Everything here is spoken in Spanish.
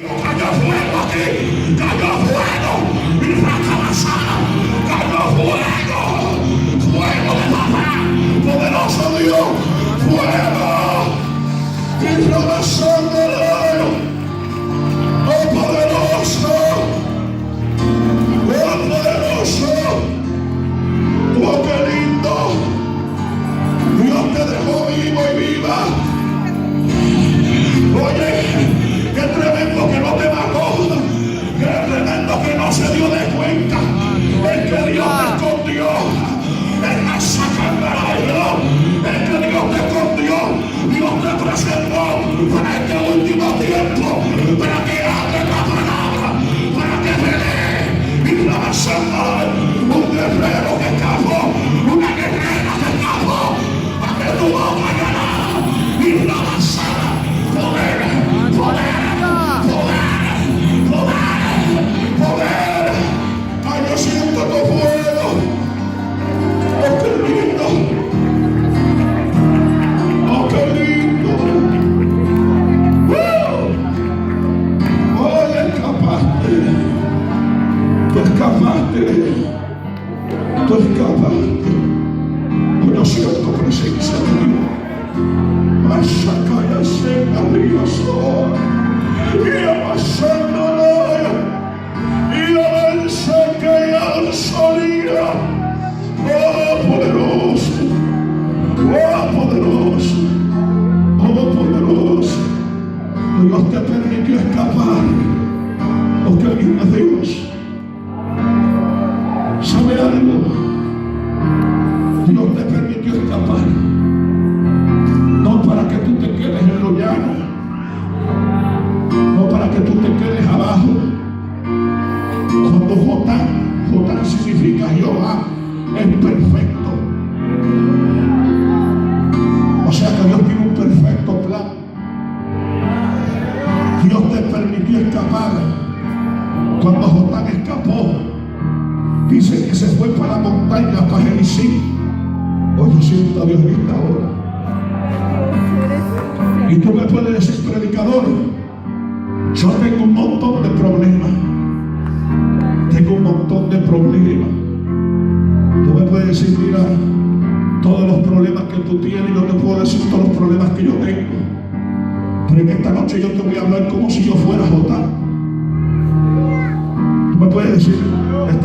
Cayó fuego aquí, cayó fuego, y fracasada, cayó fuego, fuego de papá, poderoso Dios, fuego, inflamación del rayo, oh poderoso, oh qué lindo, Dios te dejó vivo y viva. Oye, qué tremendo que no te mató, qué tremendo que no se dio de cuenta, es que Dios te escondió en la sacanera, es que Dios te escondió, Dios te preservó para este último tiempo, para que hables la palabra, para que pelee y la vas a amar. Un guerrero que escapó, una guerrera que escapó, para que tu boca ganara y la vas a amar. Poder, ay, yo siento tu fuego, oh qué lindo, oh qué lindo, oh escapaste, tú escapaste, oh yo siento presencia de Dios. Masakaya sena Dios, y amasándola, y avanza que ya solía, oh poderoso, oh poderoso, oh poderoso. Dios te permitió escapar, porque alguien es Dios. ¿Sabe algo? Dios te permitió escapar no para que tú te quedes en lo llano, no para que tú te quedes abajo. Cuando Jotán significa Jehová es perfecto, o sea que Dios tiene un perfecto plan. Dios te permitió escapar. Cuando Jotán escapó, dice que se fue para la montaña, para Jericín. Hoy yo siento a Dios en esta hora. Y tú me puedes decir, predicador, yo tengo un montón de problemas. Tengo un montón de problemas. Tú me puedes decir, mira, todos los problemas que tú tienes, yo te puedo decir todos los problemas que yo tengo. Pero en esta noche yo te voy a hablar como si yo fuera Jotán. Tú me puedes decir,